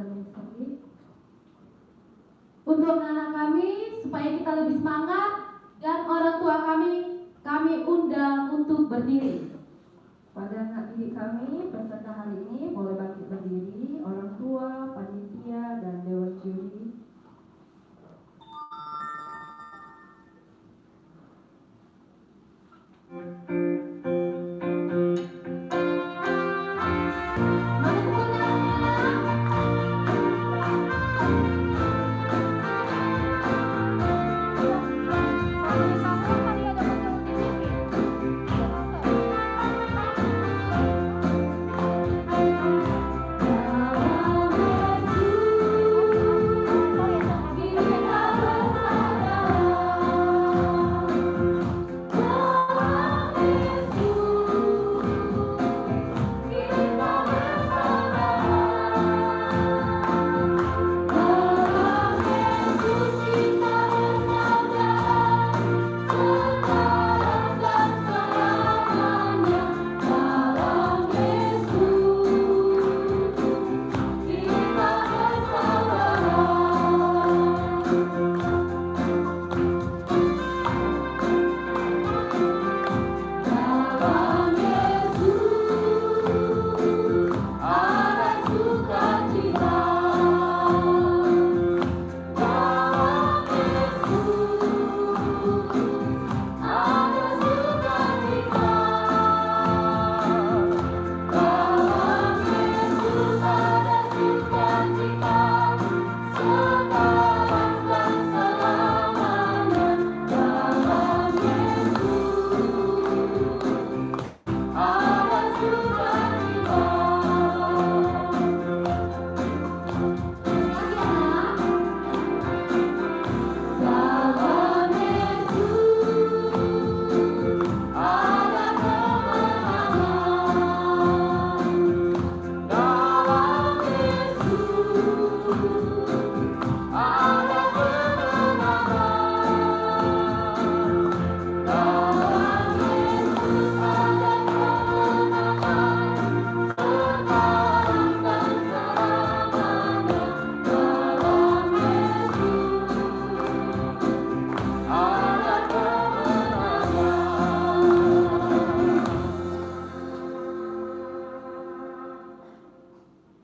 kepada ministry. Untuk anak kami supaya kita lebih semangat, dan orang tua kami undang untuk berdiri. Pada anak didik kami peserta hari ini boleh bangkit berdiri, orang tua, panitia, dan dewan juri.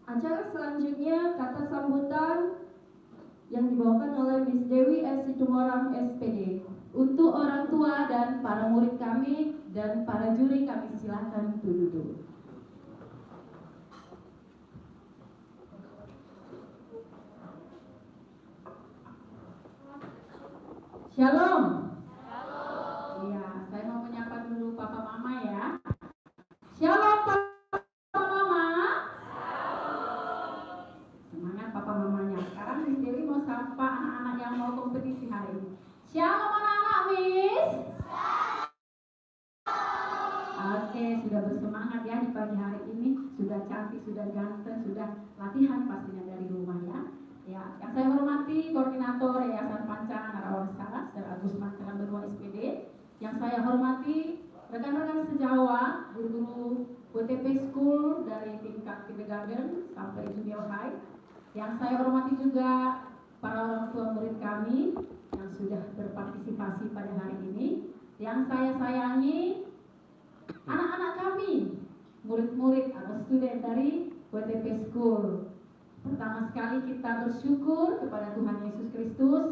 Acara selanjutnya kata sambutan yang dibawakan oleh Miss Dewi S. Situmorang SPD. Untuk orang tua dan para murid kami dan para juri kami silakan duduk. Shalom. Iya, saya mau menyapa dulu Papa Mama ya. Shalom Papa Mama. Semangat Papa Mamanya. Sekarang Miss Dewi mau sapa anak-anak yang mau kompetisi hari ini. Shalom anak-anak, Miss. Oke, sudah bersemangat ya di pagi hari ini. Sudah cantik, sudah ganteng, sudah latihan pastinya dari rumah ya. Ya, yang saya hormati Koordinator Yayasan Panca Narawangsa, Saudara Agus Mantelan Berdua SPD. Yang saya hormati rekan-rekan sejawat, guru-guru WTP School dari tingkat kindergarten sampai junior high. Yang saya hormati juga para orang tua murid kami yang sudah berpartisipasi pada hari ini. Yang saya sayangi anak-anak kami, murid-murid atau student dari WTP School. Pertama sekali kita bersyukur kepada Tuhan Yesus Kristus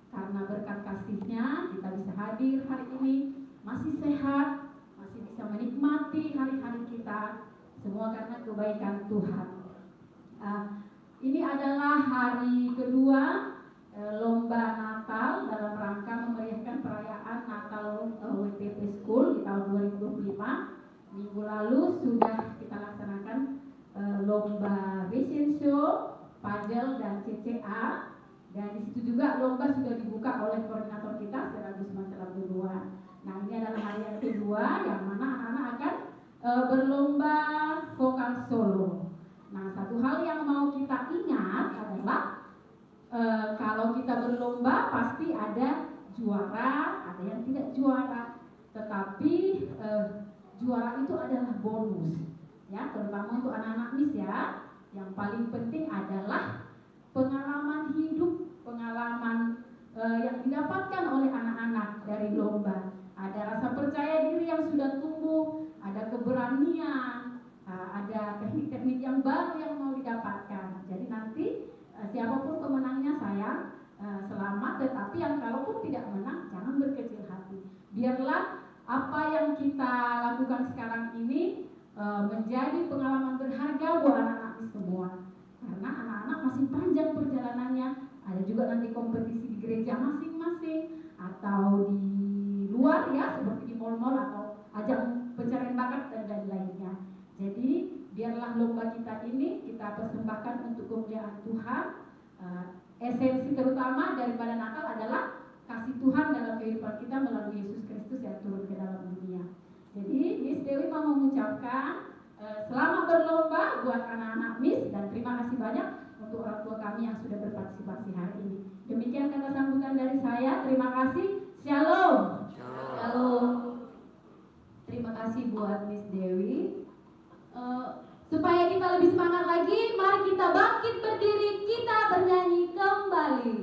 karena berkat kasih-Nya kita bisa hadir hari ini, masih sehat, masih bisa menikmati hari-hari kita, semua karena kebaikan Tuhan. Ini adalah hari kedua lomba Natal dalam rangka memeriahkan perayaan Natal WTP School di tahun 2025. Minggu lalu sudah kita laksanakan lomba fashion show, puzzle dan CCA, dan di situ juga lomba sudah dibuka oleh koordinator kita, Saudara Agus Mantelan Berdua. Nah, ini adalah hari yang kedua yang mana anak-anak akan berlomba vokal solo. Nah, satu hal yang mau kita ingat adalah kalau kita berlomba pasti ada juara, ada yang tidak juara. Tetapi juara itu adalah bonus, ya, terutama untuk anak-anak Miss ya. Yang paling penting adalah dari lomba. Ada rasa percaya diri yang sudah tumbuh, ada keberanian, ada teknik-teknik yang baru yang mau didapatkan. Jadi nanti siapapun pemenangnya saya selamat, tetapi yang kalaupun tidak menang jangan berkecil hati. Biarlah apa yang kita lakukan sekarang ini menjadi pengalaman berharga buat anak-anak semua. Karena anak-anak masih panjang perjalanannya. Ada juga nanti kompetisi di gereja masing-masing atau di luar ya, seperti di mal-mal atau ajang pencarian bakat dan lainnya. Jadi biarlah lomba kita ini kita persembahkan untuk kemuliaan Tuhan. Esensi terutama daripada Natal adalah kasih Tuhan dalam kehidupan kita melalui Yesus Kristus yang turun ke dalam dunia. Jadi Miss Dewi mau mengucapkan selamat berlomba buat anak-anak Miss, dan terima kasih banyak untuk orang tua kami yang sudah berpartisipasi hari ini. Demikian kata sambutan dari saya. Terima kasih. Shalom. Shalom. Terima kasih buat Miss Dewi. Supaya kita lebih semangat lagi, mari kita bangkit berdiri, kita bernyanyi kembali.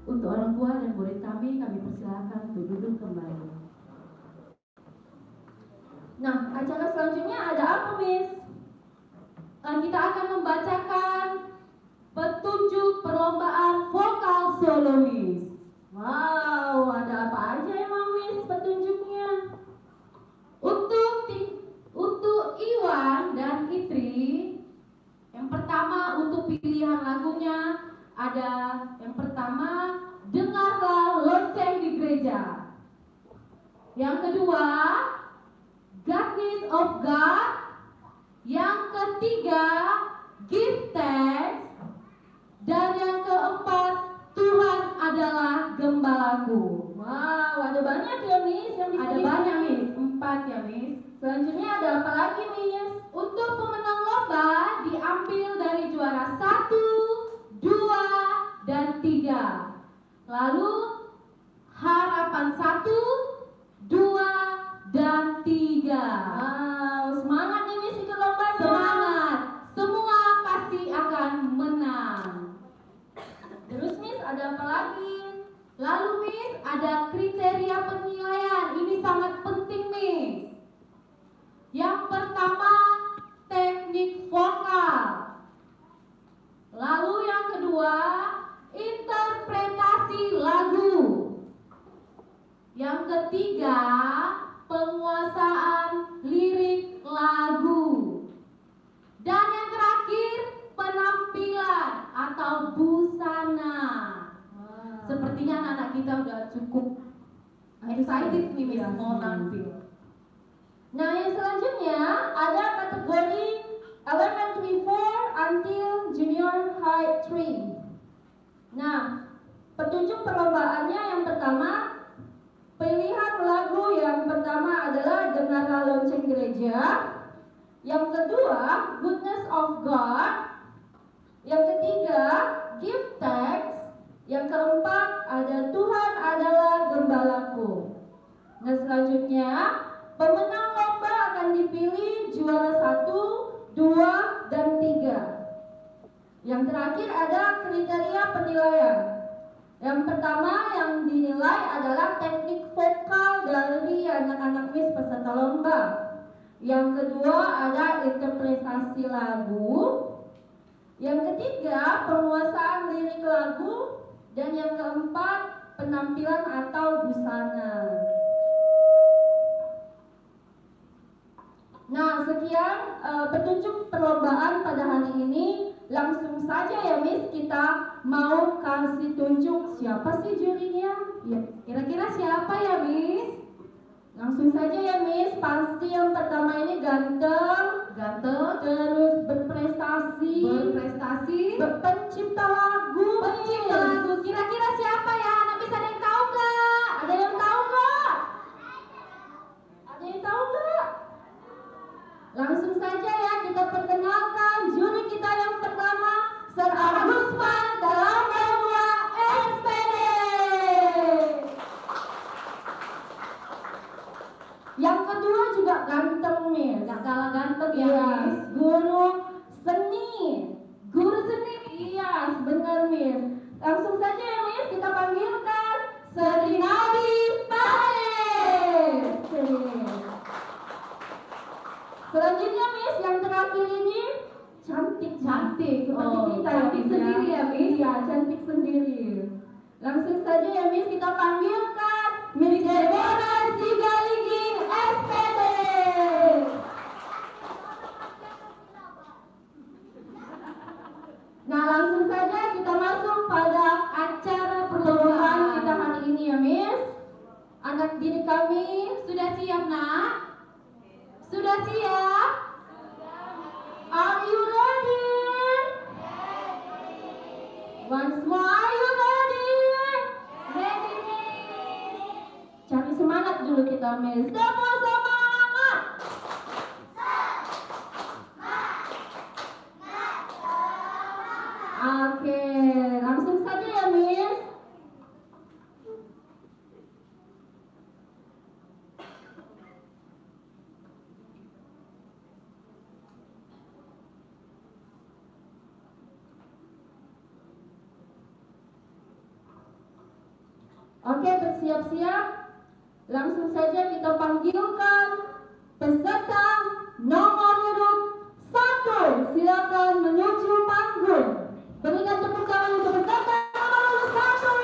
Untuk orang tua dan murid kami persilakan untuk duduk kembali. Nah, acara selanjutnya ada apa, Miss? Kita akan membacakan petunjuk perlombaan vokal solo, Miss. Wow, ada apa aja emang, Miss, petunjuknya? Untuk Iwan dan Itri, yang pertama untuk pilihan lagunya ada yang pertama, dengarlah lonceng di gereja. Yang kedua, Goodness of God. Yang ketiga, Give Thanks. Dan yang keempat, Tuhan adalah gembalaku. Wow, ada banyak ya, Miss, yang bisa Ada banyak, Miss. 4 ya, Miss. Selanjutnya ada apa lagi, Miss? Untuk pemenang lomba diambil dari juara 1, 2, dan 3. Lalu harapan 1, 2, dan 3. Wow, semangat nih, Miss, ikut lomba. Semangat, semua pasti akan menang. Terus, Miss, ada apa lagi? Lalu, Miss, ada kriteria penilaian. Ini sangat penting Miss? Yang pertama, teknik vokal. Lalu yang kedua, interpretasi lagu. Yang ketiga, penguasaan lirik lagu. Dan yang terakhir, penampilan atau busana. Sepertinya anak-anak kita udah cukup excited nih Miss mau tampil. Nah, yang selanjutnya ada kategori elementary 4 until junior high 3. Nah, petunjuk perlombaannya yang pertama, pilihan lagu yang pertama adalah Dengarlah Lonceng Gereja. Yang kedua, Goodness of God. Yang ketiga, Give Thanks. Yang keempat, ada Tuhan adalah Gembalaku. Nah, selanjutnya pemenang lomba akan dipilih juara 1, 2, dan 3. Yang terakhir ada kriteria penilaian. Yang pertama yang dinilai adalah teknik vokal dari anak-anak Miss peserta lomba. Yang kedua ada interpretasi lagu. Yang ketiga penguasaan lirik lagu. Dan yang keempat penampilan atau busana. Nah, sekian petunjuk perlombaan pada hari ini. Langsung saja ya Miss, kita mau kasih tunjuk siapa sih jurinya? Ya, kira-kira siapa ya Miss? Langsung saja ya Miss, pasti yang pertama ini ganteng, terus berprestasi, pencipta lagu, Kira-kira siapa ya? Anak Miss ada yang tahu nggak? Ada yang tahu nggak? Ada yang tahu nggak? Langsung saja ya kita perkenalkan juri kita yang pertama, Sir Agusman dalam lomba SPD. Yang kedua juga ganteng nih, gak kalah ganteng ya, Miss. Guru seni. Iya, benar Miss. Langsung saja ya Miss, kita panggilkan Serinadi Paris. Selanjutnya Miss, yang terakhir ini cantik seperti kita cantik sendiri ya Miss. Iya, cantik sendiri. Langsung saja ya Miss, kita panggilkan Miss Deborah Sigaligi SPD. Nah, langsung saja kita masuk pada acara perlombaan kita hari ini ya Miss. Anak didik kami sudah siap nak? Sudah siap? Are you ready? Once more, are you ready? Ready, Miss. Cari semangat dulu kita Miss. Semua semangat. Oke, langsung saja ya Miss. Oke, bersiap-siap. Langsung saja kita panggilkan peserta nomor urut 1. Silakan menuju panggung. Berikan tepuk tangan untuk peserta nomor urut 1.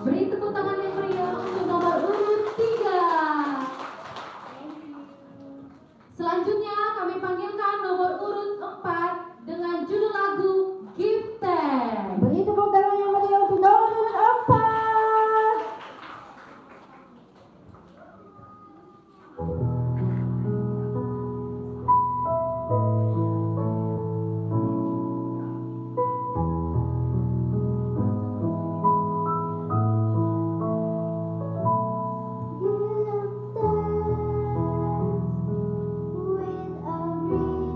Beri tepuk tangan yang meriah untuk nomor urut 3. Selanjutnya kami panggilkan nomor urut 4 dengan judul lagu Gifted. Beri tepuk tangan yang meriah untuk nomor urut 4. Give thanks with a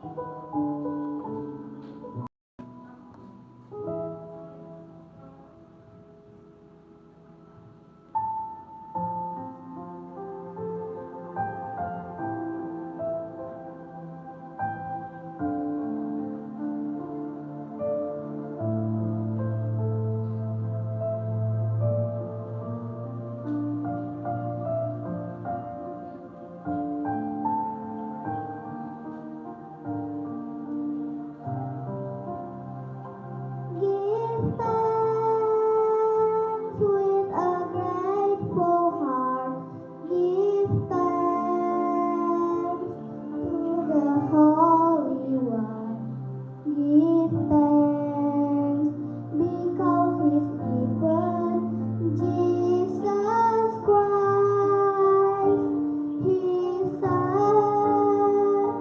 Give thanks with a grateful heart. Give thanks to the Holy One. Give thanks because He's given Jesus Christ, His Son.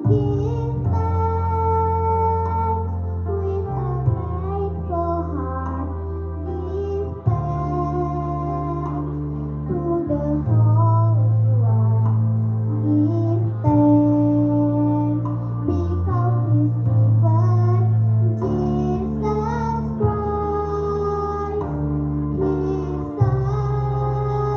Give thanks with a grateful heart. Give thanks to the Holy One. Give thanks because He's given Jesus Christ, His Son. And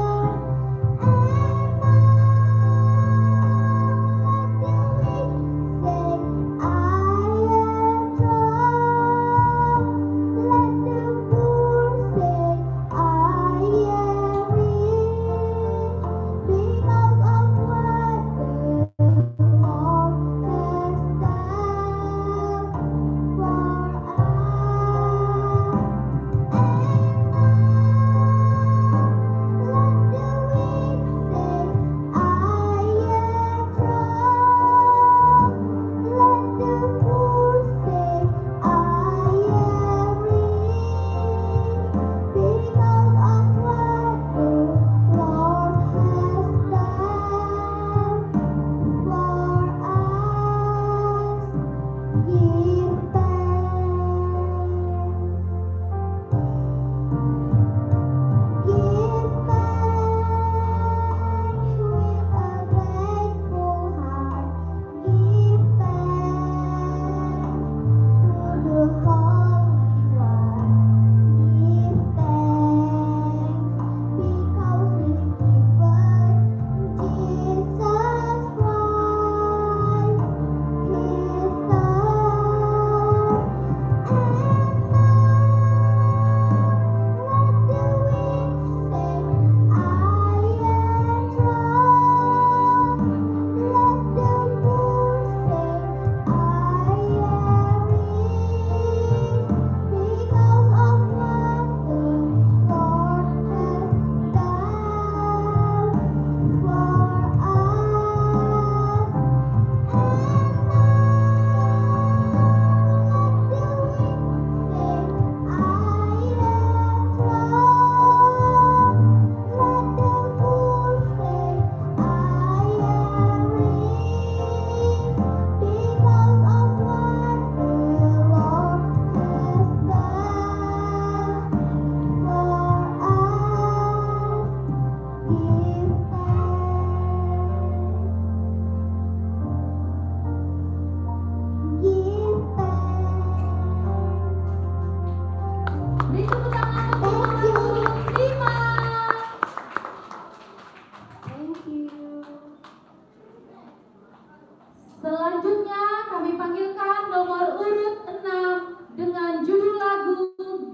Selanjutnya kami panggilkan nomor urut 6 dengan judul lagu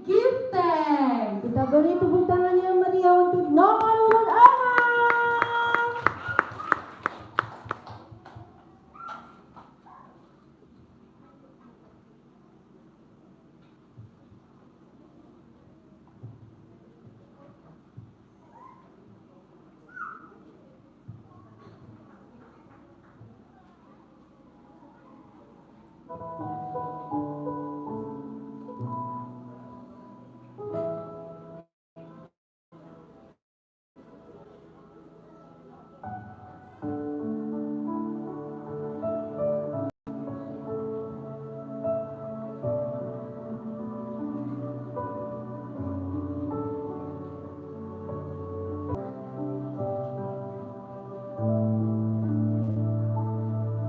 Give Thanks. Kita beri tepuk tangan yang meriah untuk nomor urut 6.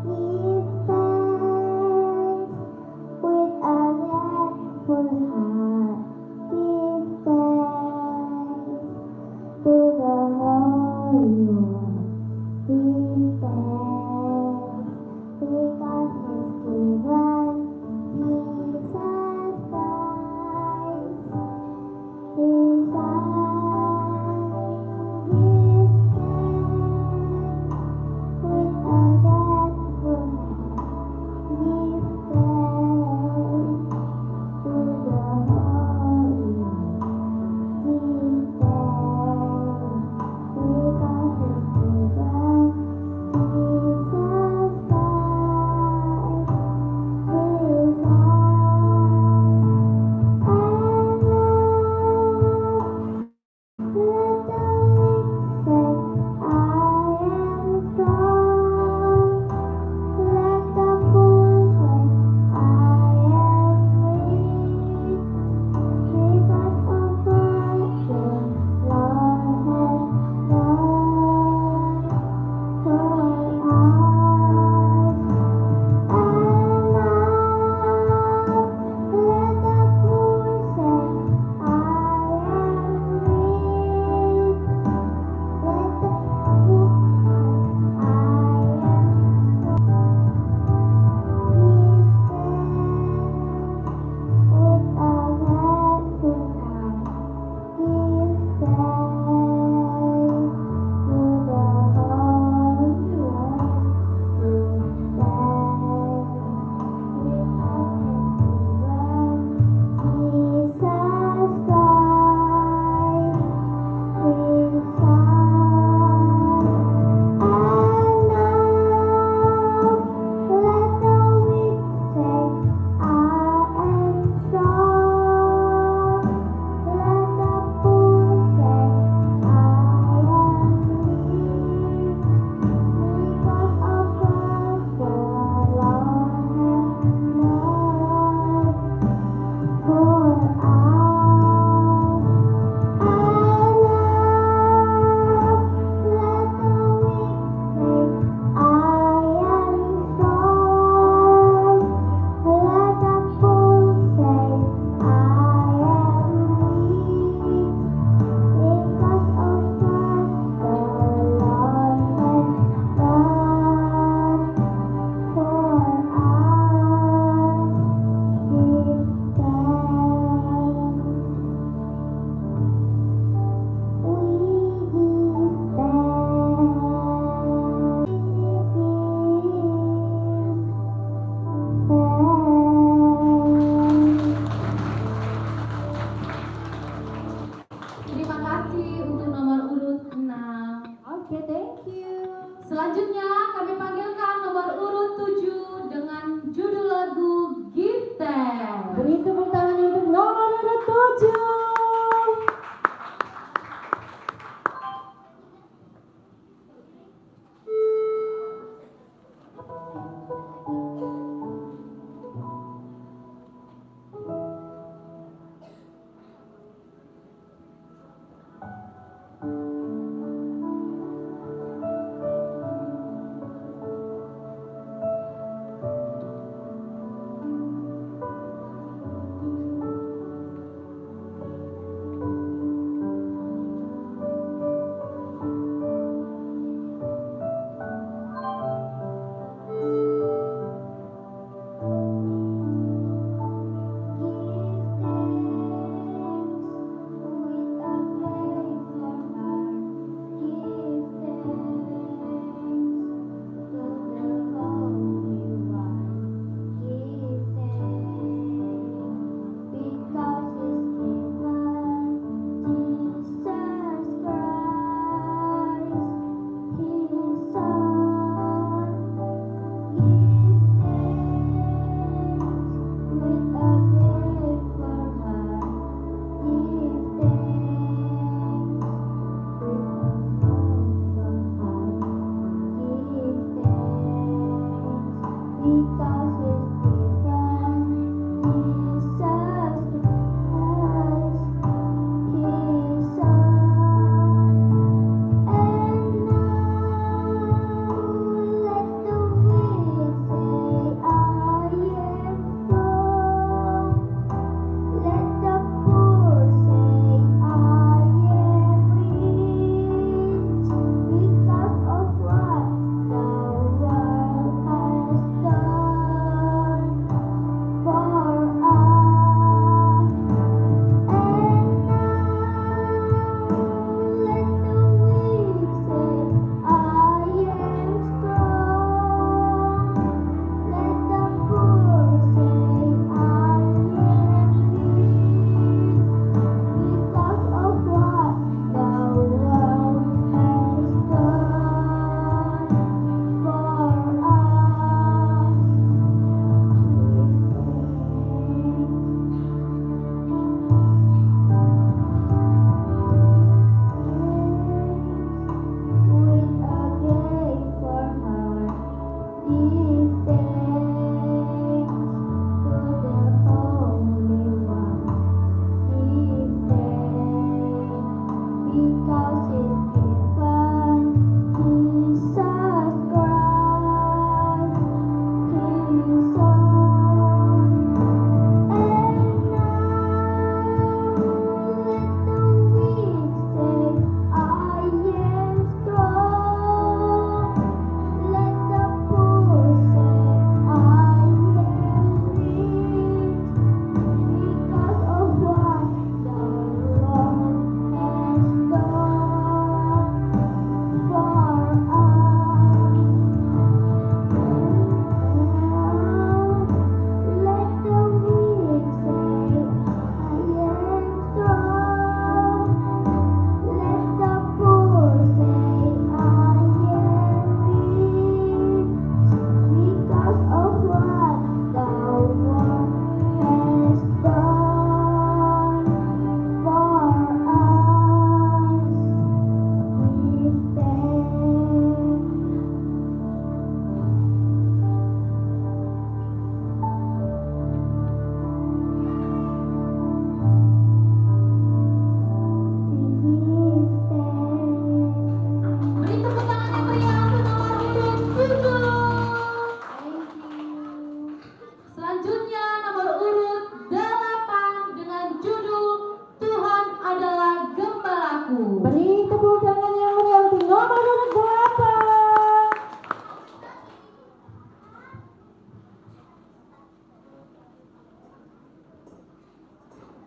Give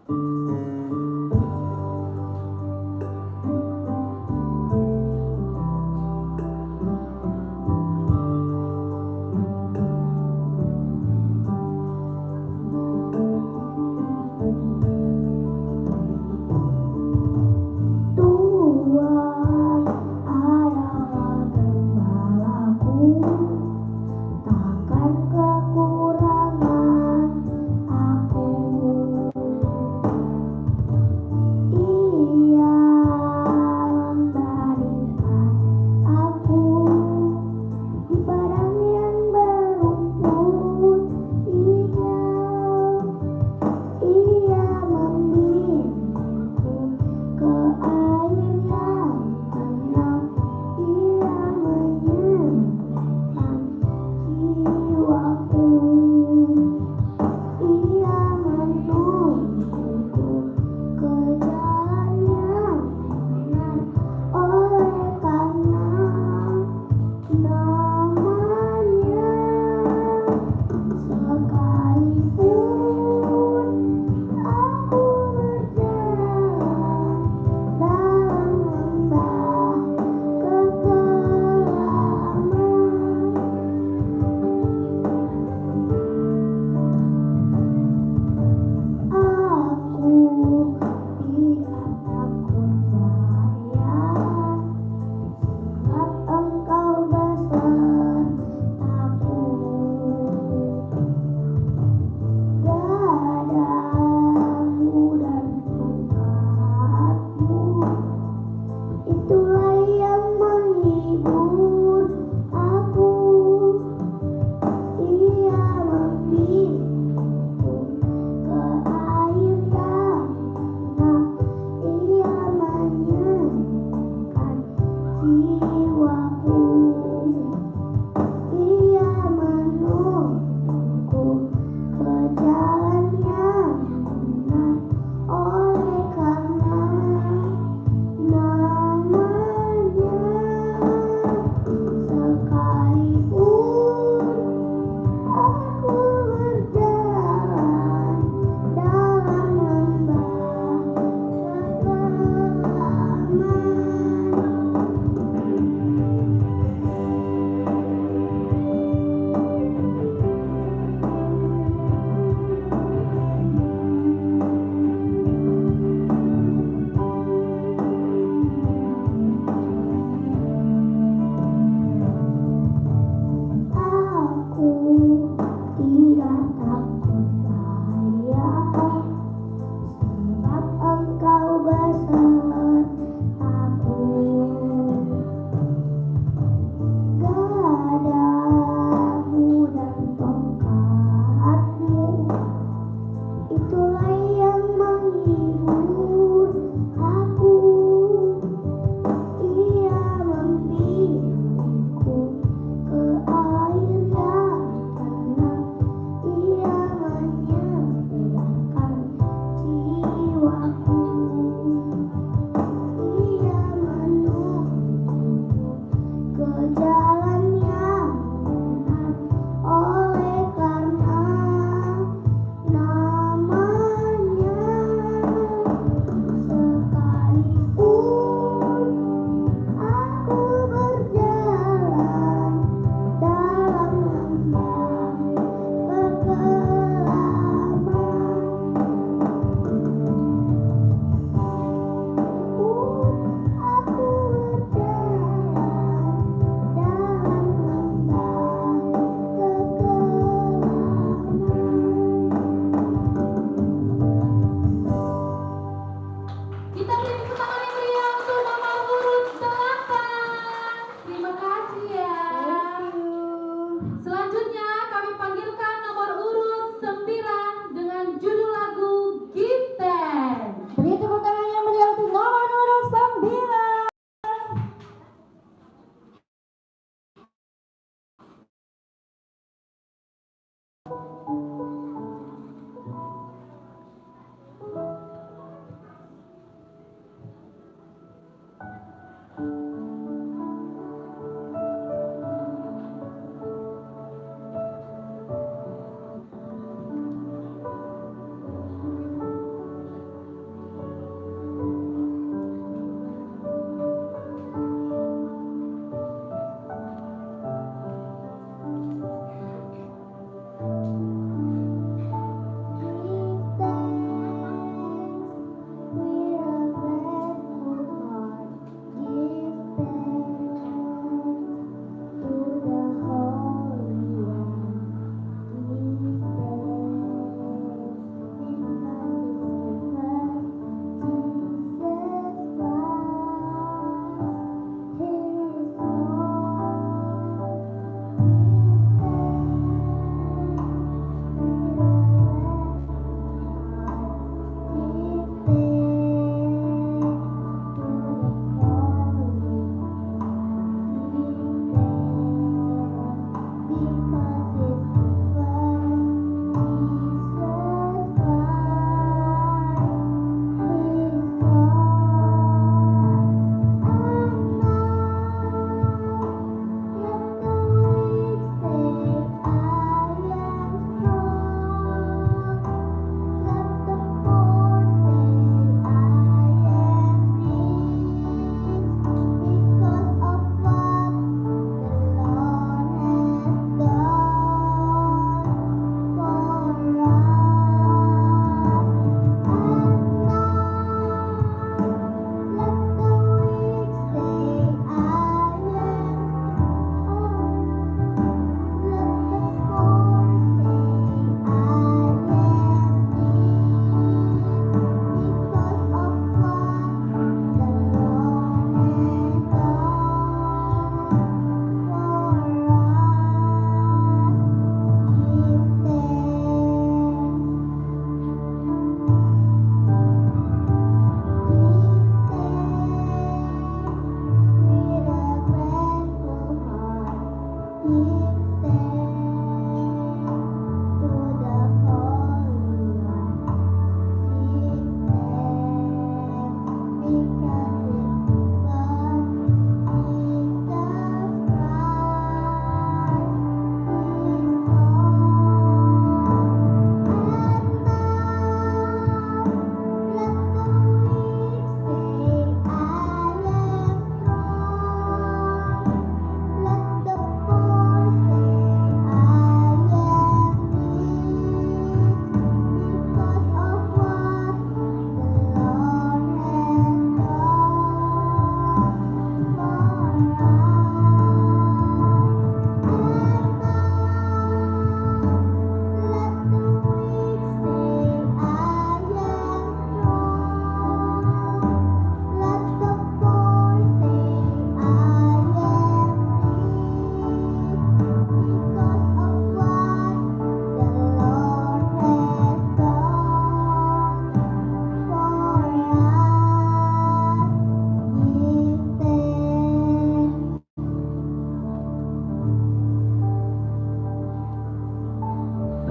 Tuhan adalah gembalaku, takkan kekurangan aku.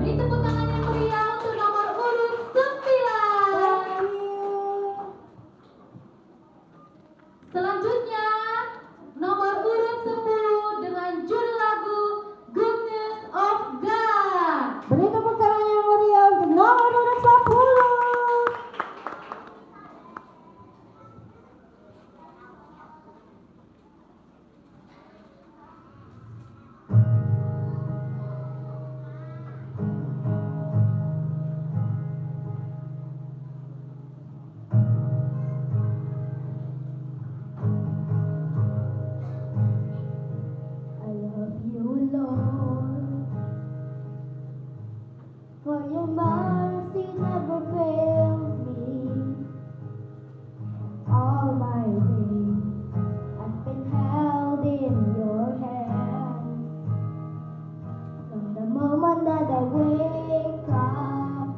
Beri tepuk tangan yang meriah untuk nomor urut 9. Selanjutnya nomor urut 10 dengan judul lagu Goodness of God. Beri tepuk tangan yang meriah untuk nomor urut 10. I love you, Lord, for your mercy never fails me. All my days I've been held in your hands. From the moment that I wake up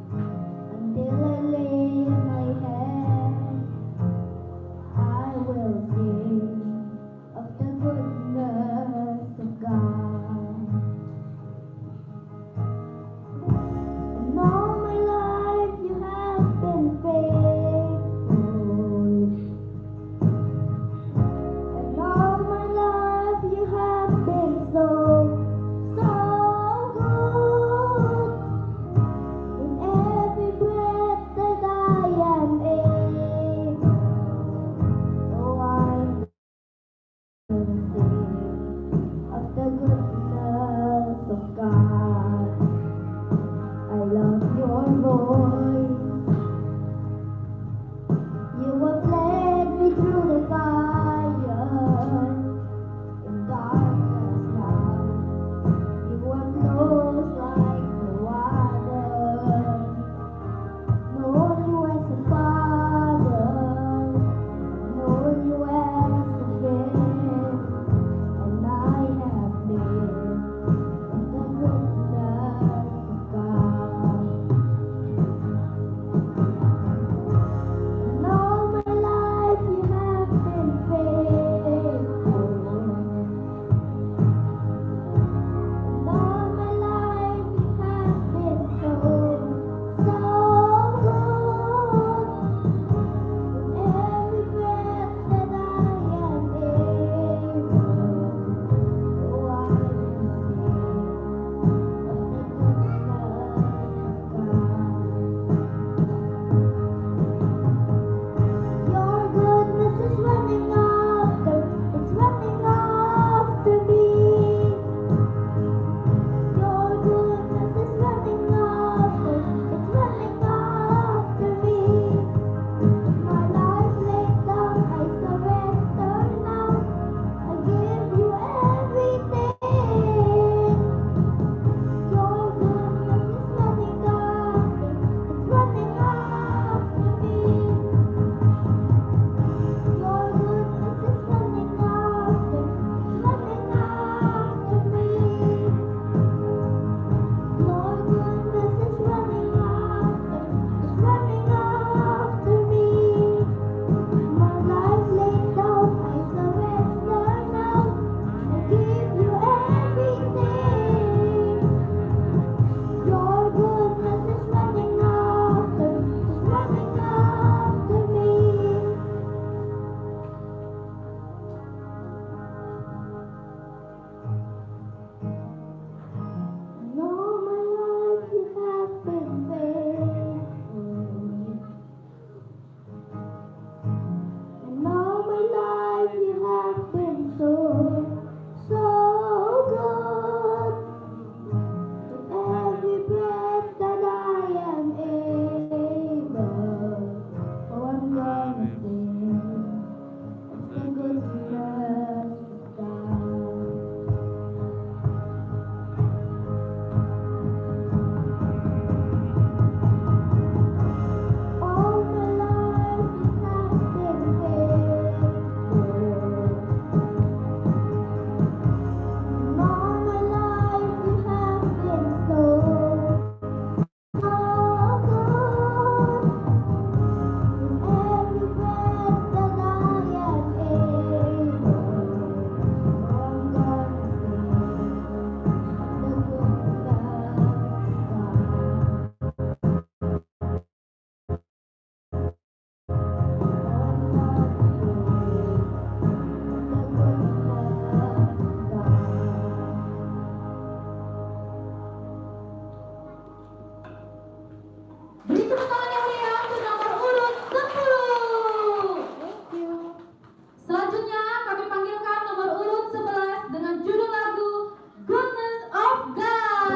until I lay my head, I will sing of the goodness of God. And all my life you have been faithful. And all my life you have been so, so good. In every breath that I am able, oh, I'm gonna sing of the goodness of God. I love your voice. You have led me through the fire in darkness now. You are close like no other. Known you as a father, known you as a friend, and I have lived in the goodness of God. tepuk tangan yang meriah untuk nomor urut 10. Thank you. Selanjutnya kami panggilkan nomor urut 11 dengan judul lagu Goodness of God.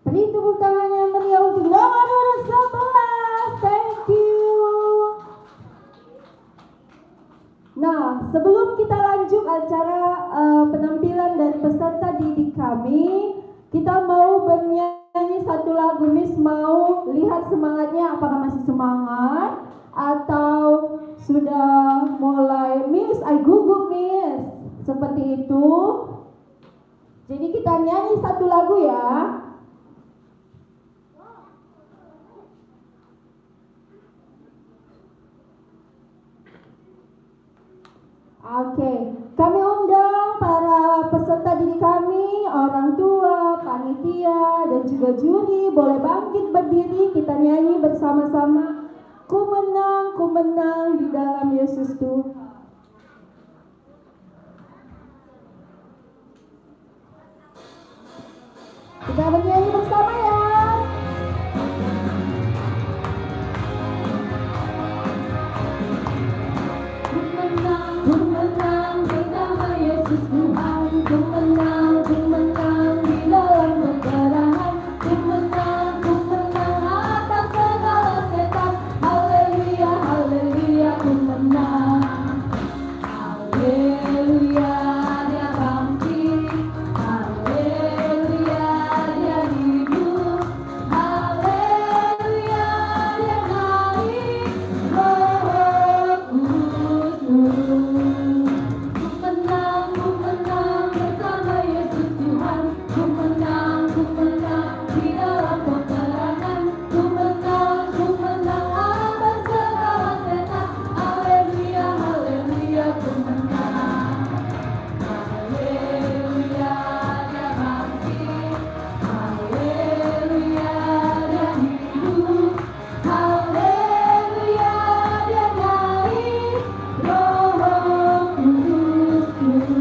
Beri tepuk tangan yang meriah untuk nomor urut 11. Sebelum kita lanjut acara penampilan dan peserta didik kami, kita mau bernyanyi satu lagu. Miss mau lihat semangatnya, apakah masih semangat atau sudah mulai, Miss, I gugup Miss, seperti itu. Jadi kita nyanyi satu lagu ya. Oke, kami undang para peserta didik kami, orang tua, panitia, dan juga juri, boleh bangkit berdiri, kita nyanyi bersama-sama. Ku menang di dalam Yesus Tuhan. Kita bernyanyi bersama ya. Ku menang bersama Yesus Tuhan. Ku menang di dalam peperangan. Ku menang atas segala setan. Haleluya, haleluya, ku menang. Haleluya, dia bangkit. Haleluya, dia hidup. Haleluya, dia naik. Roh Kudus turun. Ku menang bersama Yesus Tuhan. Ku menang di dalam peperangan. Ku menang atas segala setan. Haleluya, haleluya, ku menang. Haleluya, dia bangkit. Haleluya, dia hidup. Haleluya, dia naik. Roh Kudus turun.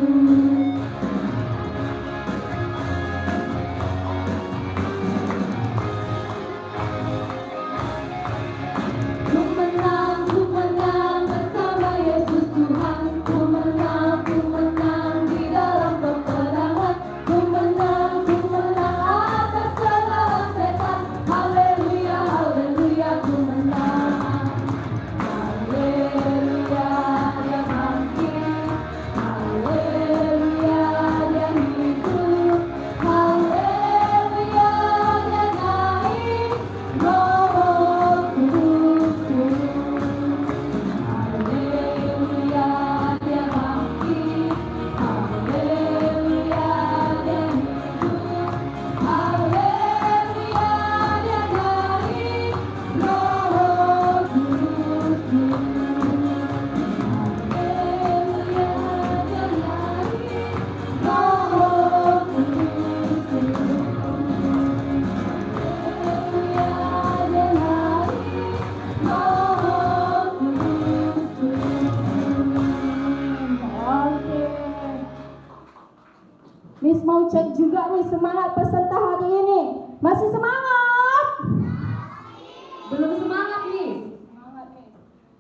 Ku menang bersama Yesus Tuhan. Ku menang di dalam peperangan. Ku menang atas segala setan. Haleluya, haleluya, ku menang. Haleluya, dia bangkit. Haleluya, dia hidup. Haleluya, dia naik. Roh Kudus turun. Haleluya, dia bangkit. Haleluya, dia hidup. Haleluya, dia naik. Roh Kudus turun. Haleluya, dia naik. Roh Kudus turun. Oke. Miss mau cek juga nih semangat peserta hari ini. Masih semangat? Belum semangat, Miss.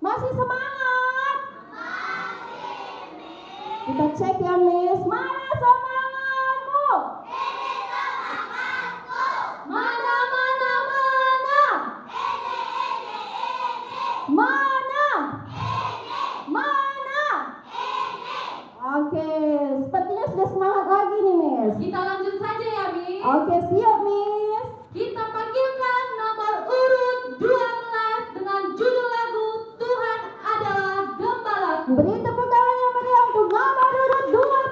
Masih semangat? Kita cek ya Miss. Mana semangatmu? Mana? Oke, sepertinya sudah semangat lagi nih Miss. Kita lanjut saja ya, Miss. Oke, siap Miss. Kita panggilkan nomor urut 12 dengan judul lagu Tuhan Adalah Gembalaku. Beri tepuk tangan yang meriah untuk nomor urut 12.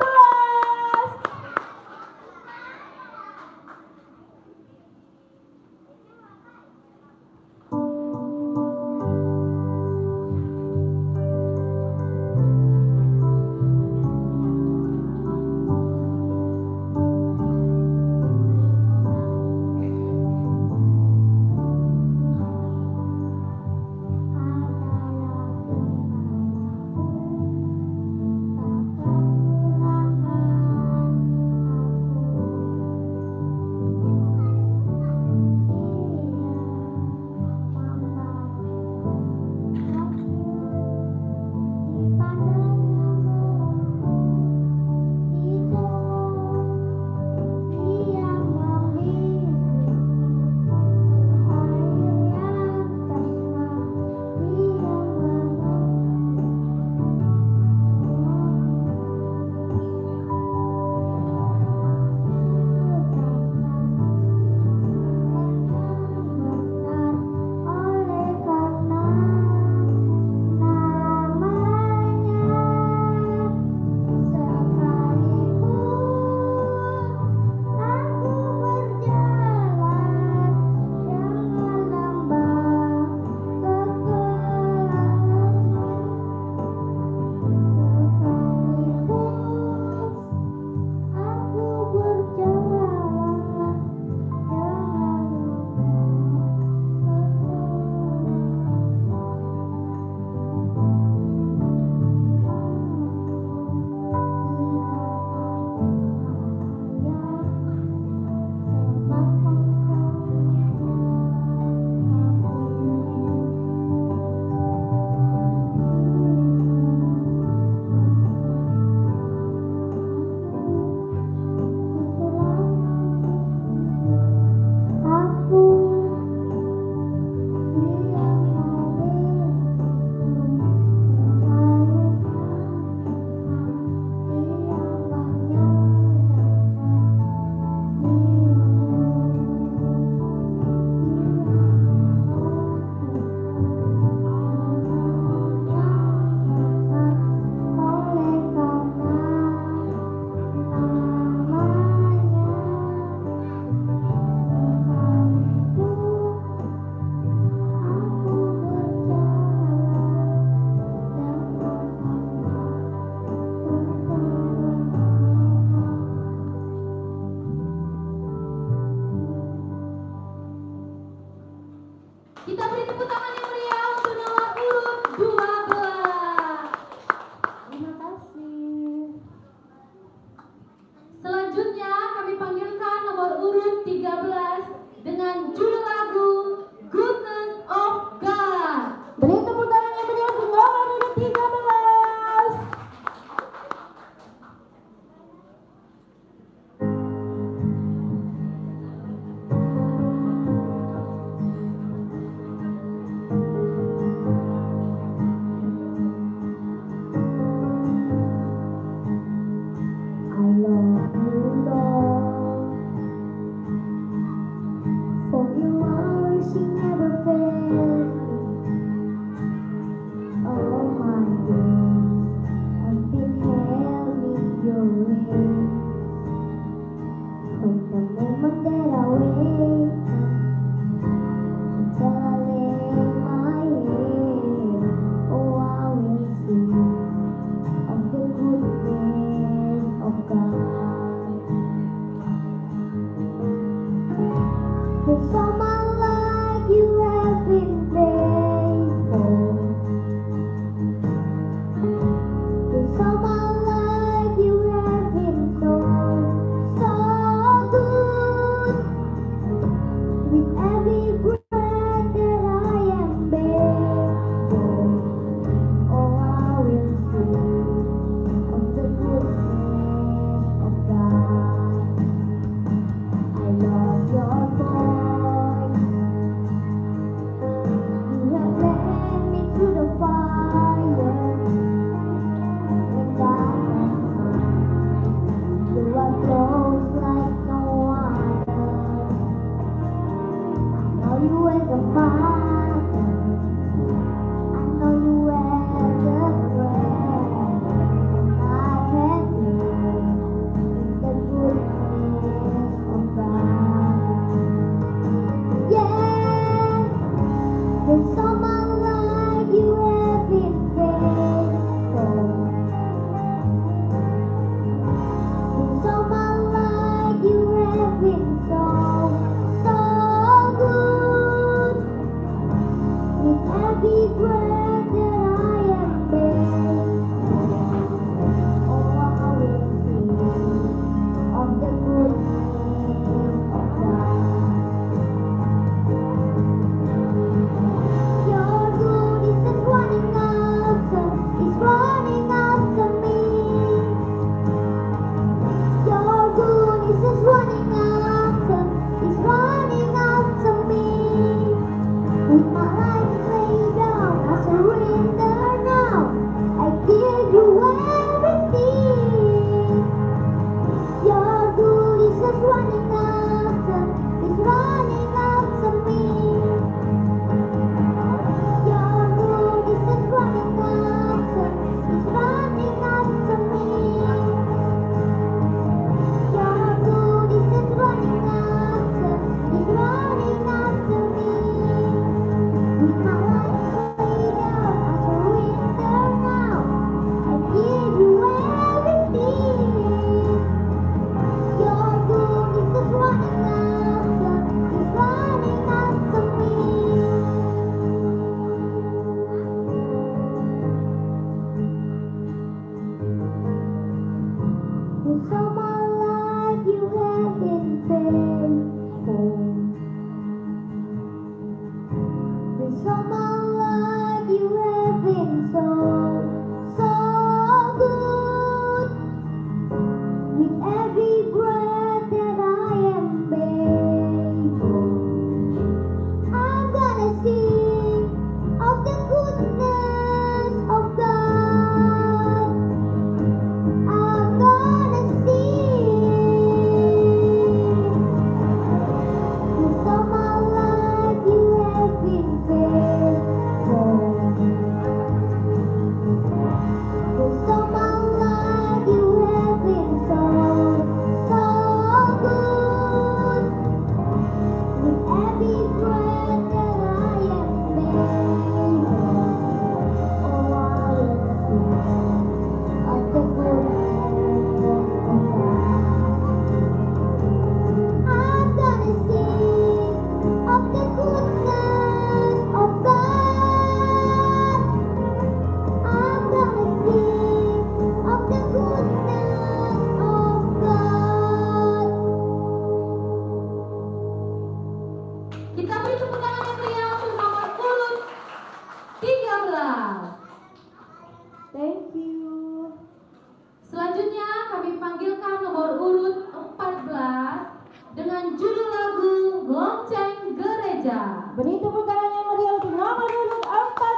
dengan judul lagu Lonceng Gereja. Beri tepuk tangan yang meriah untuk nomor urut 14.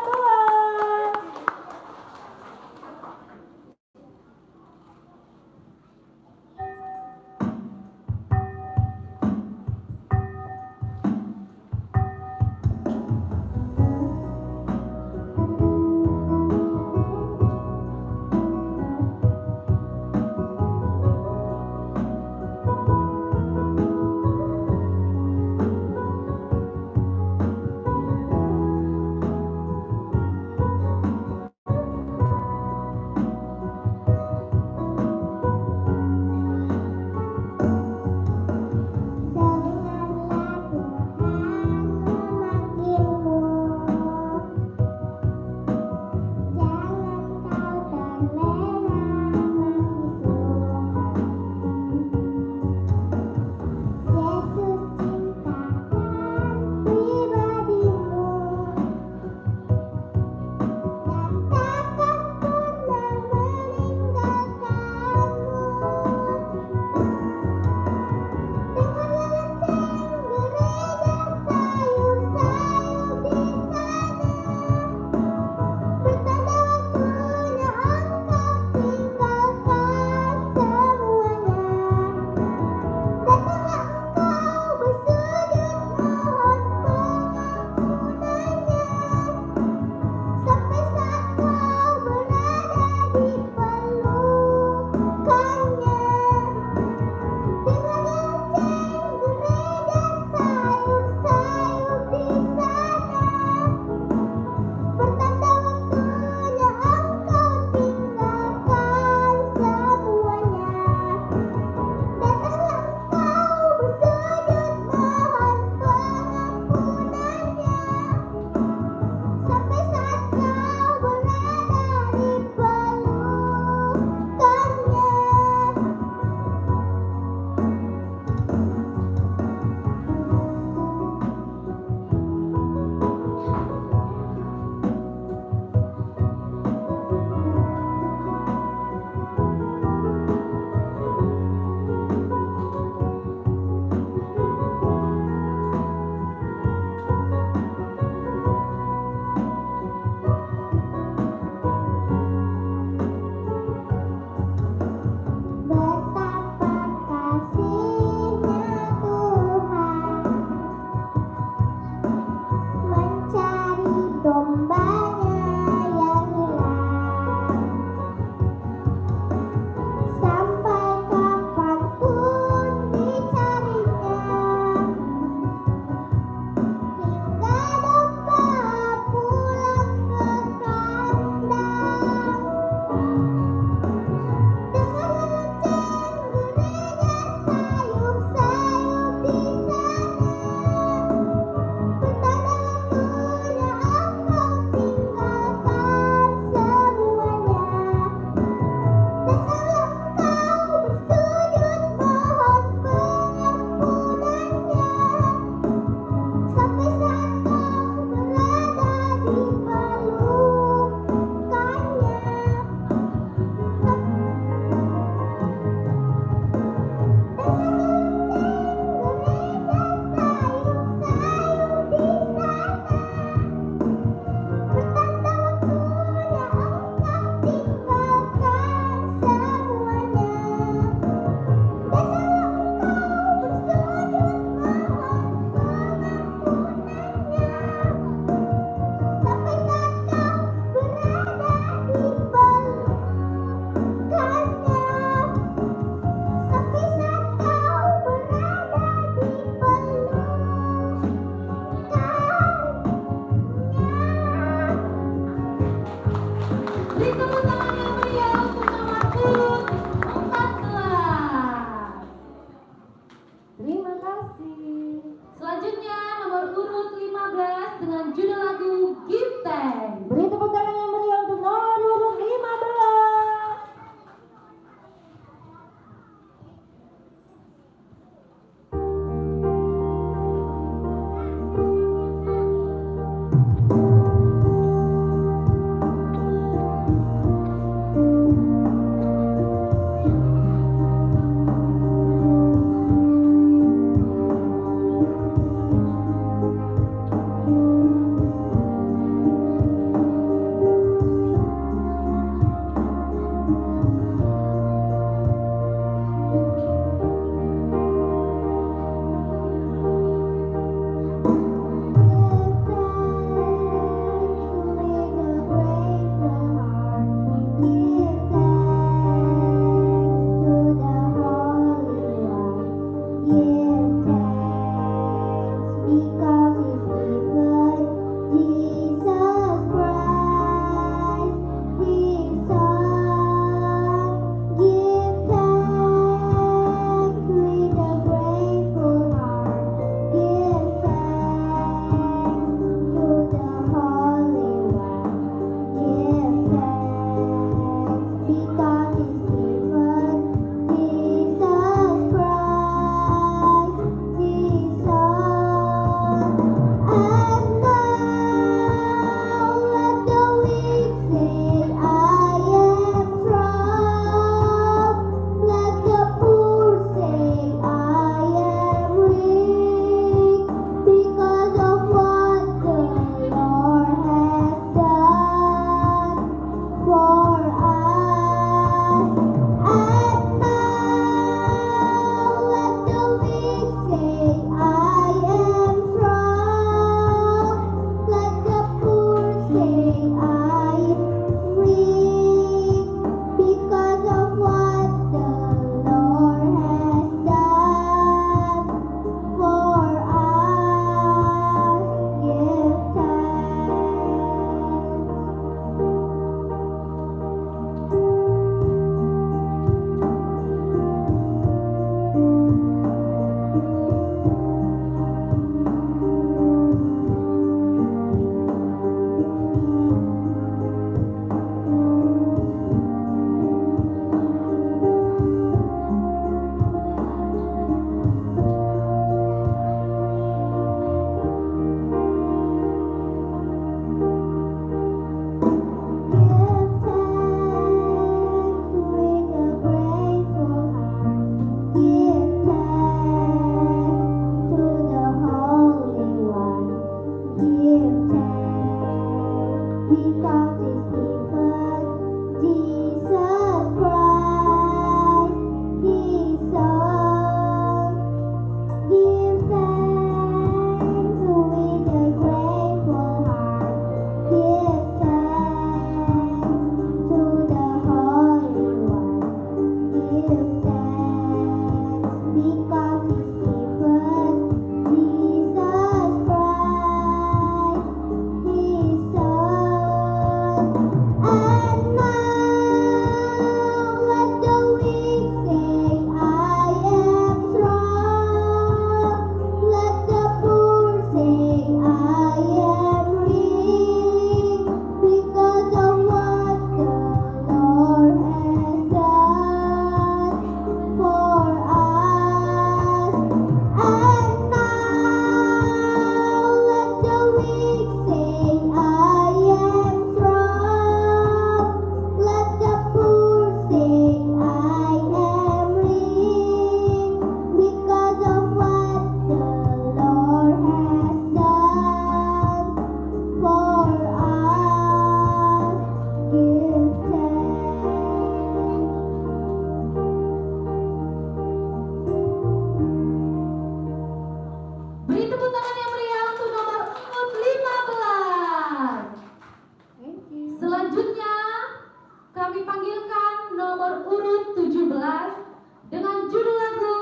dengan judul lagu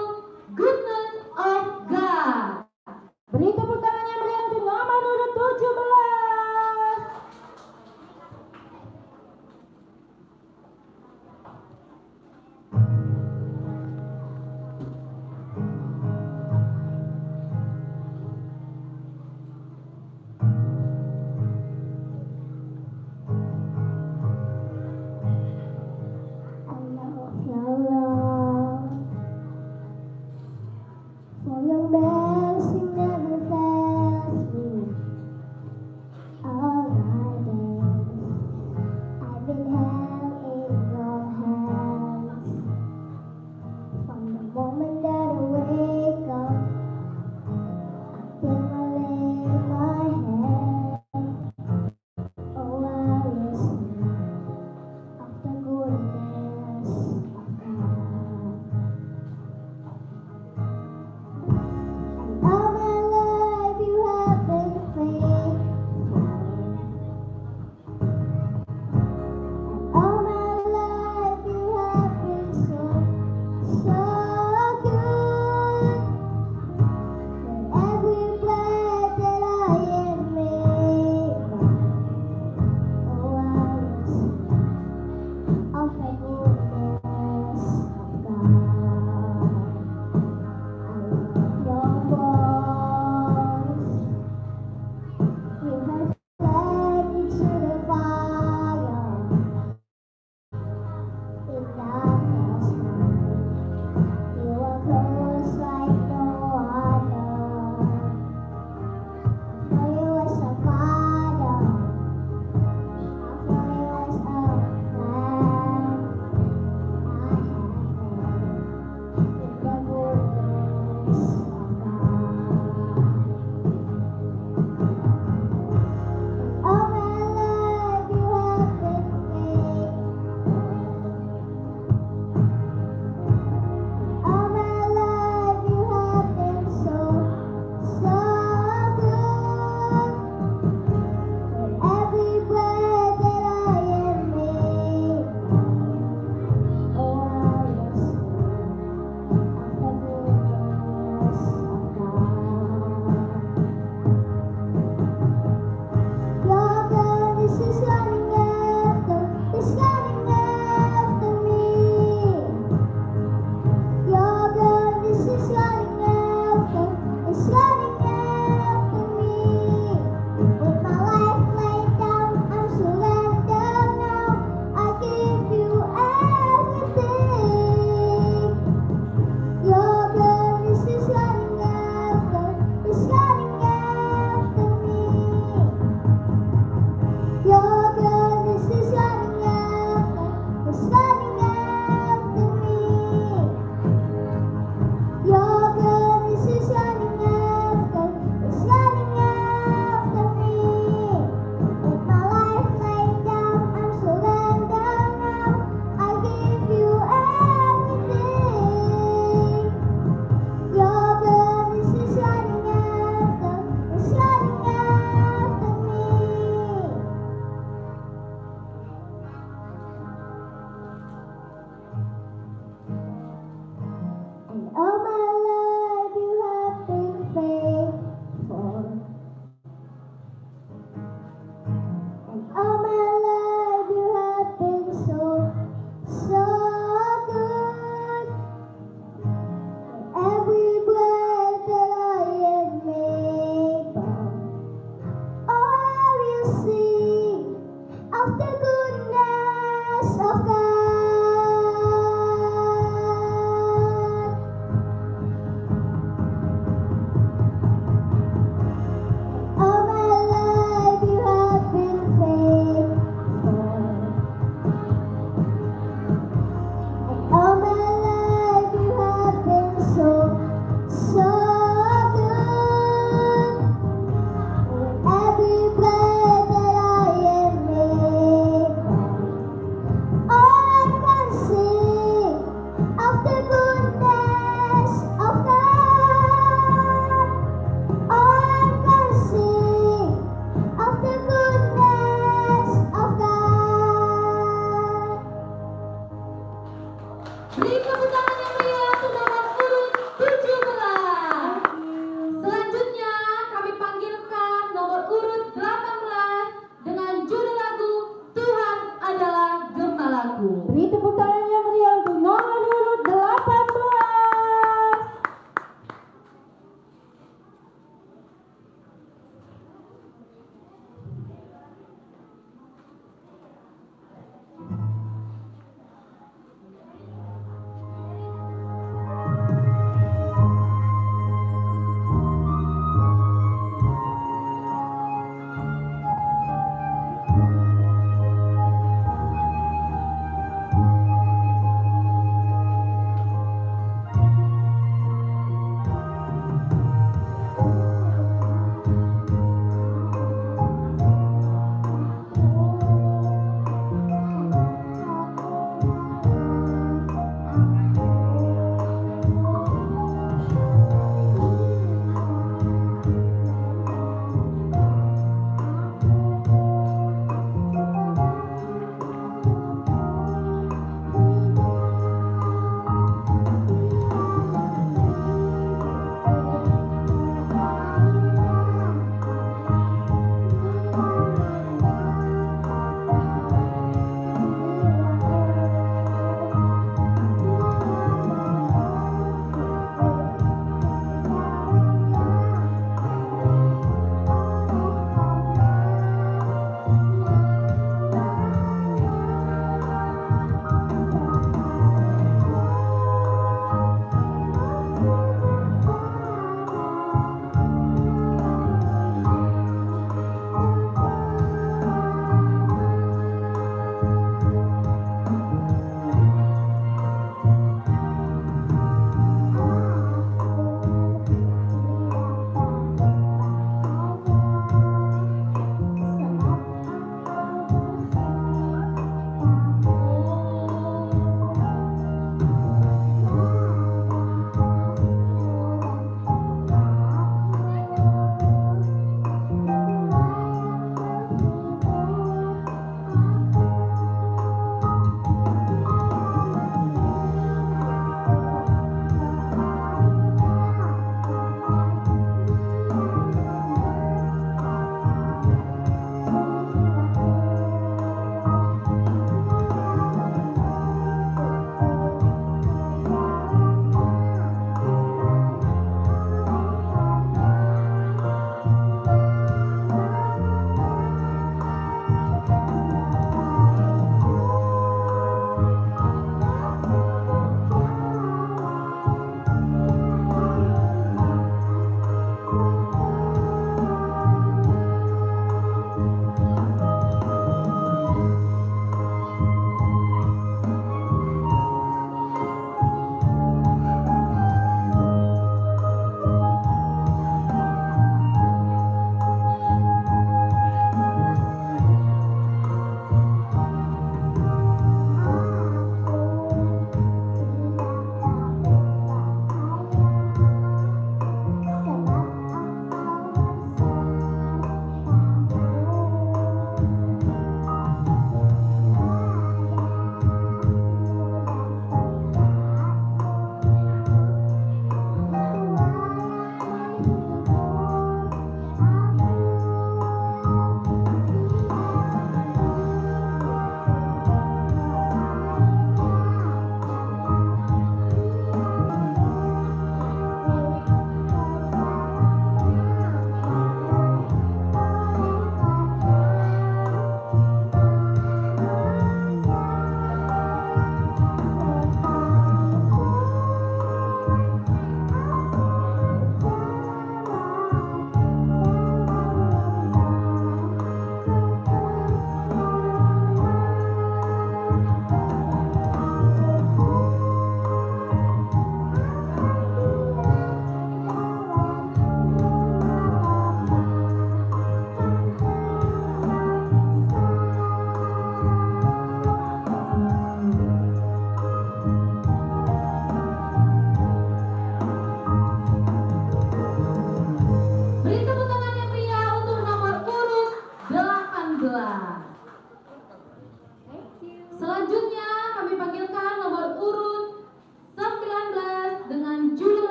Goodness of God. Beri tepuk tangan yang meriah untuk nomor urut 17. Allah, ya Allah.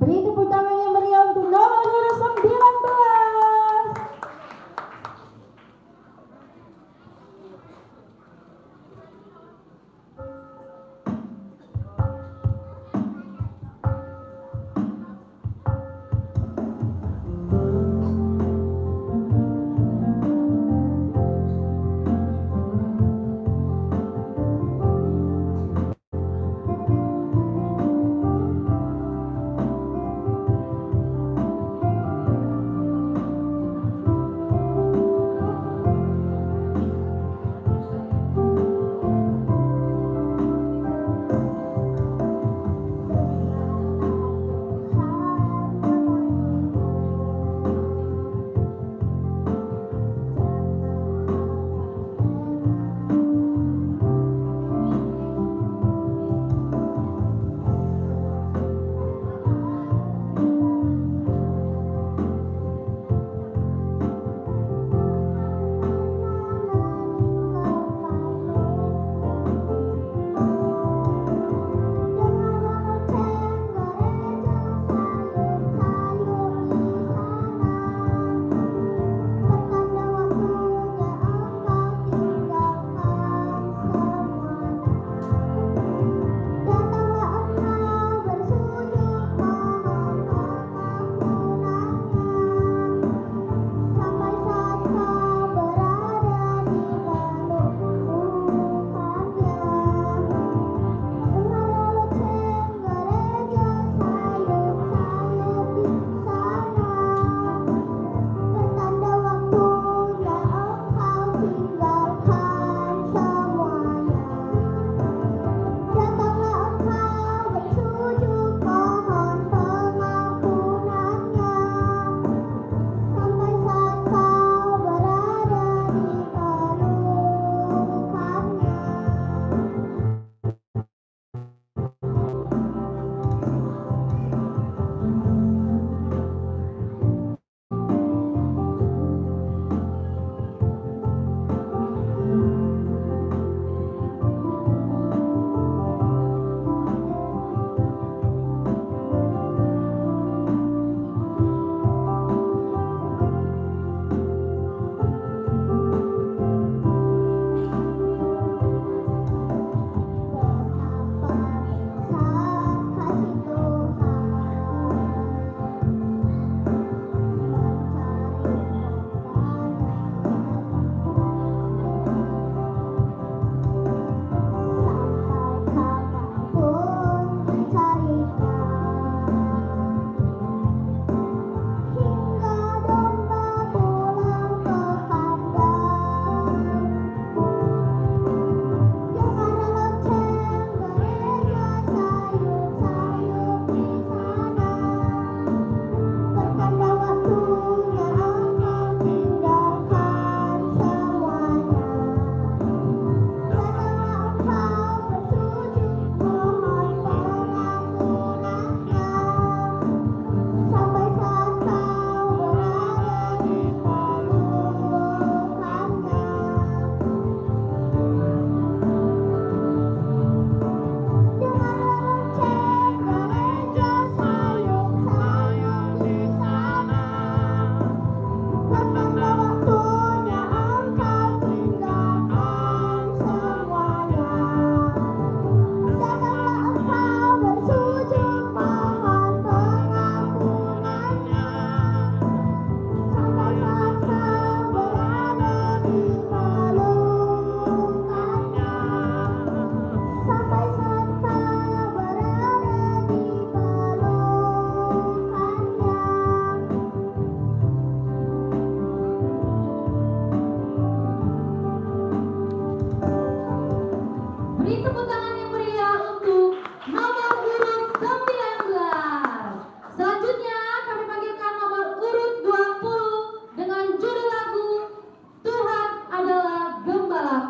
Beri tepuk tangan yang meriah untuk nomor urut 19.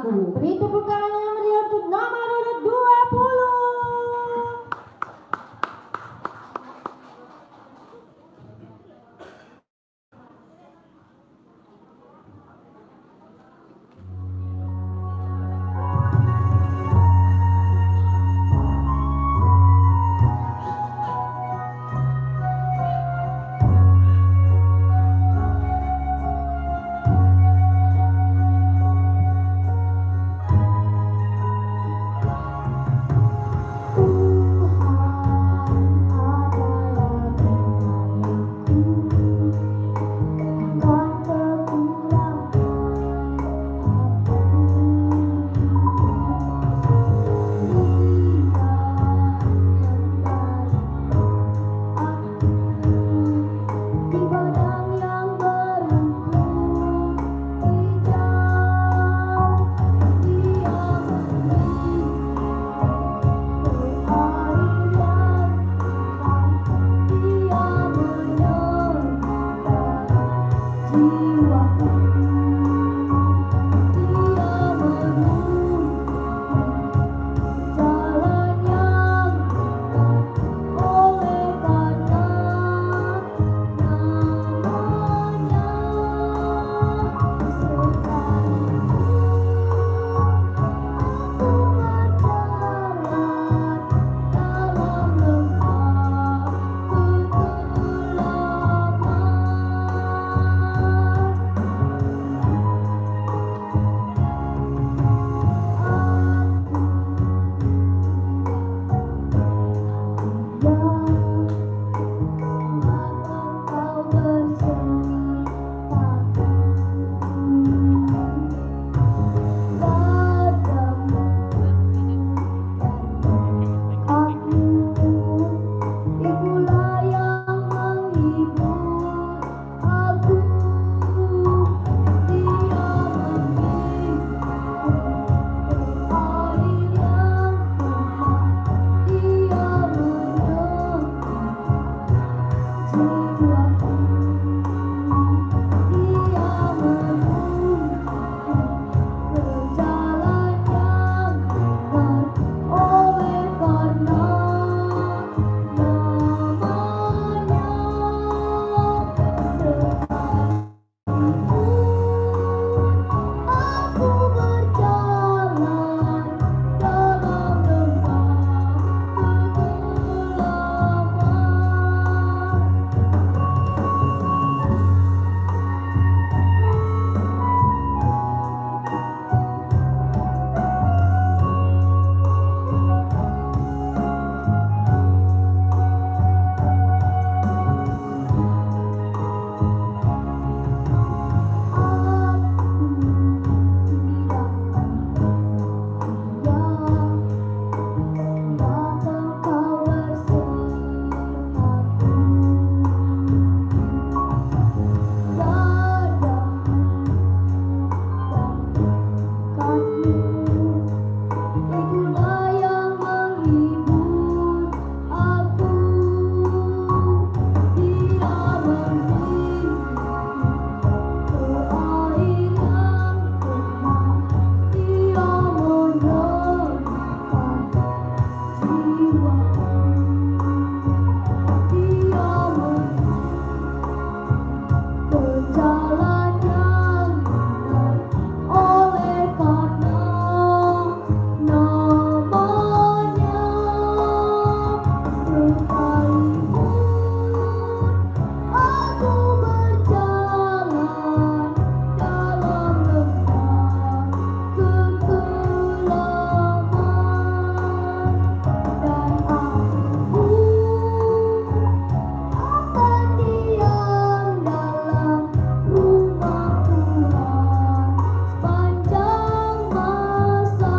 Beri tepuk tangan yang meriah untuk nomor urut 20. berkatmu. Itulah yang menghibur aku. Dia memberi doa yang tenang. Dia menenangkan jiwaku. Dia berjalan yang benar oleh karena namanya. Sekalipun aku berjalan dalam lembah kegelapan, dan aku akan diam dalam rumah Tuhan sepanjang masa.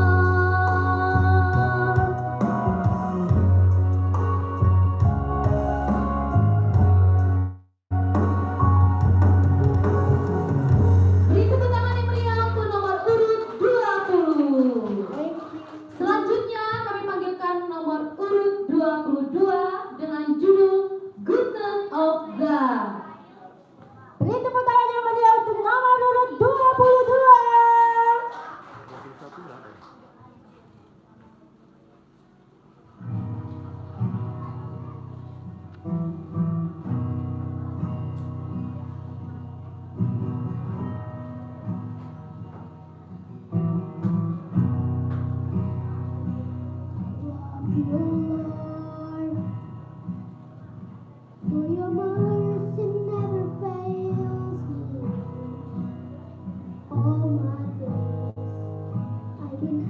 Beri tepuk tangan yang meriah untuk nomor urut 20. Selanjutnya kami panggilkan nomor urut 22 dengan judul Goodness of God. Beri tepuk tangan yang meriah untuk nomor urut 22. For your mercy never fails me. All my days I've been